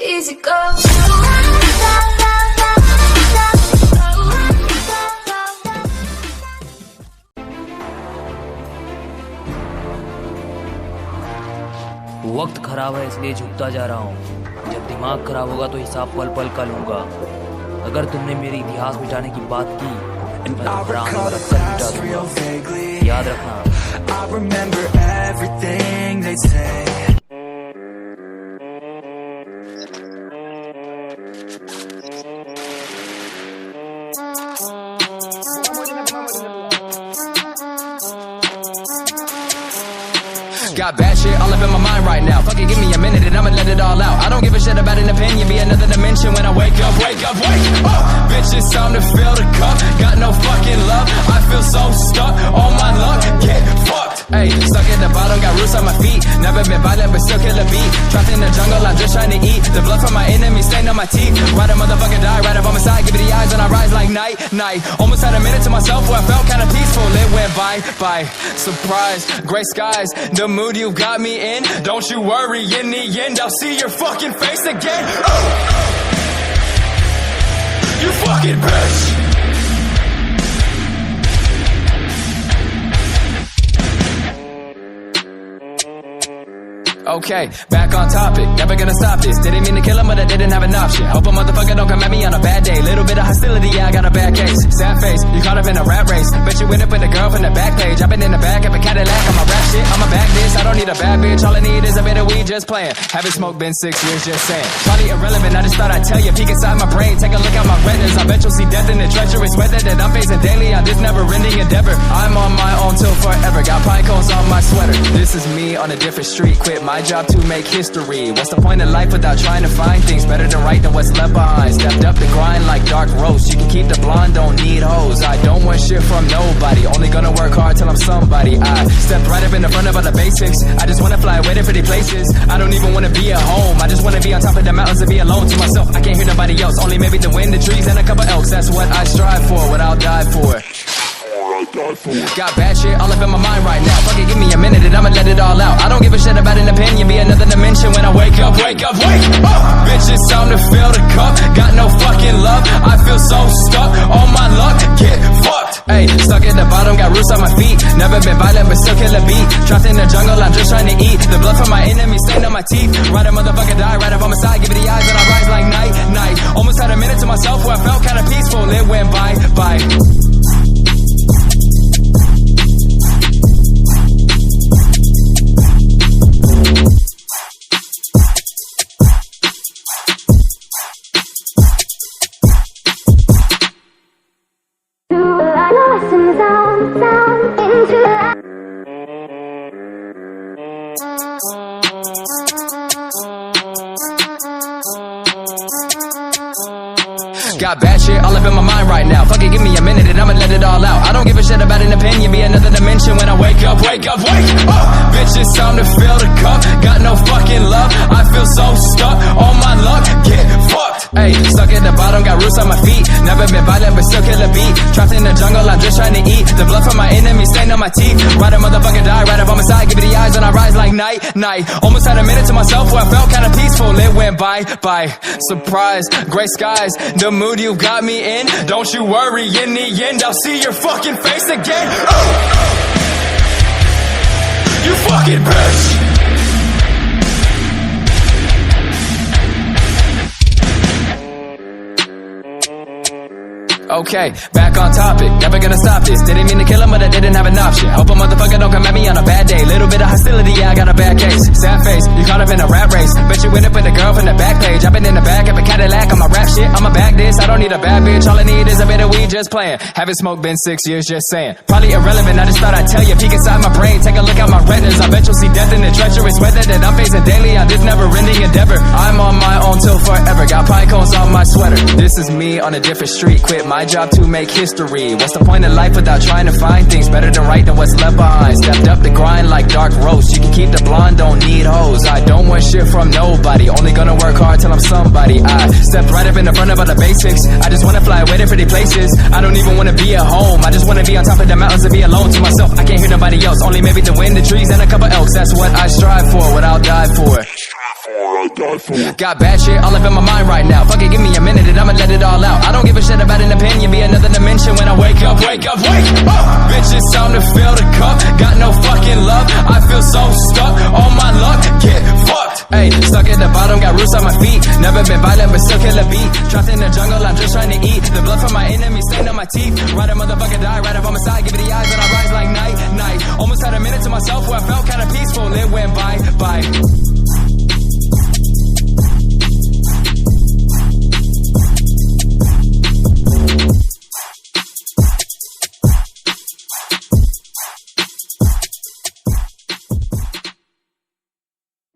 easy go. वक्त खराब है इसलिए झुकता जा रहा हूँ। जब दिमाग खराब होगा तो हिसाब पल पल का लूंगा। अगर तुमने मेरी इतिहास मिटाने की बात की मैं तो प्राण और अक्सर मिटा दूंगा। याद रखना। I remember everything they say. Got bad shit all up in my mind right now. Fuck it, give me a minute and I'ma let it all out. I don't give a shit about an opinion, be another dimension when I wake up, wake up, wake up. Bitch, it's time to fill the cup. Got no fucking love, I feel so stuck on my luck. Get fucked. Hey, stuck at the bottom, got roots on my feet. Never been violent, but still kill a beat. Trapped in the jungle, I'm just trying to eat. The blood from my enemies stained on my teeth. Ride a motherfucker die, right up on my side. Give it the eyes and I rise like night, night. Almost had a minute to myself where I felt kinda peaceful. It went by. Surprise, gray skies, the mood you got me in. Don't you worry, in the end I'll see your fucking face again. You fucking bitch. Okay, back on topic, never gonna stop this. Didn't mean to kill him, but I didn't have an option. Hope a motherfucker don't come at me on a bad day. Little bit of hostility, yeah, I got a bad case. Sad face, you caught up in a rap race. Bet you went up with a girl from the back page. I've been in the back of a Cadillac, I'ma rap shit, I'ma back this. I don't need a bad bitch, all I need is a bit of weed, just playing. Haven't smoked, been 6 years, just saying. Probably irrelevant, I just thought I'd tell you. Peek inside my brain, take a look at my retinas. I bet you'll see death in the treacherous weather that I'm facing daily on this never-ending endeavor. I'm on my own till forever, got pine cones on my sweater. This is me on a different street, quit my job to make history. What's the point of life without trying to find things better than right than what's left behind? Stepped up the grind like dark roast. You can keep the blonde, don't need hoes. I don't want shit from nobody, only gonna work hard till I'm somebody. I stepped right up in the front of all the basics. I just wanna fly away to pretty places. I don't even wanna be at home, I just wanna be on top of the mountains and be alone to myself. I can't hear nobody else, only maybe the wind, the trees, and a couple elks. That's what I strive for, what I'll die for. Got bad shit all up in my mind right now. Fuck it, give me a minute and I'ma let it all out. I don't give a shit about an opinion, be another dimension when I wake up, wake up, wake up. Bitch, it's time to fill the cup. Got no fucking love, I feel so stuck on my luck. Get fucked. Hey, stuck at the bottom, got roots on my feet. Never been violent, but still kill a beat. Trapped in the jungle, I'm just trying to eat. The blood from my enemies stained on my teeth. Ride a motherfucker die, right up on my side. Give it the eyes and I rise like night, night. Almost had a minute to myself where I felt kinda peaceful. It went by. Got bad shit all up in my mind right now. Fuck it, give me a minute and I'ma let it all out. I don't give a shit about an opinion, be another dimension when I wake up, wake up, wake up. Bitch, it's time to fill the cup. Got no fucking love, I feel so stuck on my luck. Get fucked. Hey, stuck at the bottom, got roots on my feet. Never been violent, but still kill a beat. Trapped in the jungle, I'm just trying to eat. The blood from my enemies stained on my teeth. Ride a motherfucker die, right up on my side. Give it the eyes and I rise like night, night. Almost had a minute to myself where I felt kinda peaceful. It went by. Surprise, gray skies, the mood you got me in. Don't you worry, in the end I'll see your fucking face again. You fucking bitch. Okay, back on topic, never gonna stop this. Didn't mean to kill him, but I didn't have an option. Hope a motherfucker don't come at me on a bad day. Little bit of hostility, yeah, I got a bad case. Sad face, you caught up in a rap race. Bet you went up with a girl from the back page. I've been in the back of a Cadillac, I'ma rap shit, I'ma back this. I don't need a bad bitch, all I need is a bit of weed, just playing. Haven't smoked, been 6 years, just saying. Probably irrelevant, I just thought I'd tell you. Peek inside my brain, take a look at my retinas. I bet you'll see death in the treacherous weather that I'm facing daily on this never-ending endeavor. I'm on my own till forever, got pine cones on my sweater. This is me on a different street, quit my job to make history. What's the point of life without trying to find things better than right than what's left behind? Stepped up the grind like dark roast. You can keep the blonde, don't need hoes. I don't want shit from nobody, only gonna work hard till I'm somebody. I stepped right up in the front of all the basics. I just wanna fly away to pretty places. I don't even wanna be at home, I just wanna be on top of the mountains and be alone to myself. I can't hear nobody else, only maybe the wind, the trees, and a couple elks. That's what I strive for, what I'll die for. I'd die for it. Got bad shit all up in my mind right now. Fuck it, give me a minute and I'ma let it all out. I don't give a shit about an opinion, be another dimension when I wake up, wake up, wake up. Bitch, it's time to fill the cup. Got no fucking love, I feel so stuck. All my luck, get fucked. Hey, stuck at the bottom, got roots on my feet. Never been violent, but still kill a beat. Trapped in the jungle, I'm just trying to eat. The blood from my enemies stained on my teeth. Ride a motherfucker die, right up on my side. Give it the eyes and I rise like night, night. Almost had a minute to myself where I felt kinda peaceful. It went by.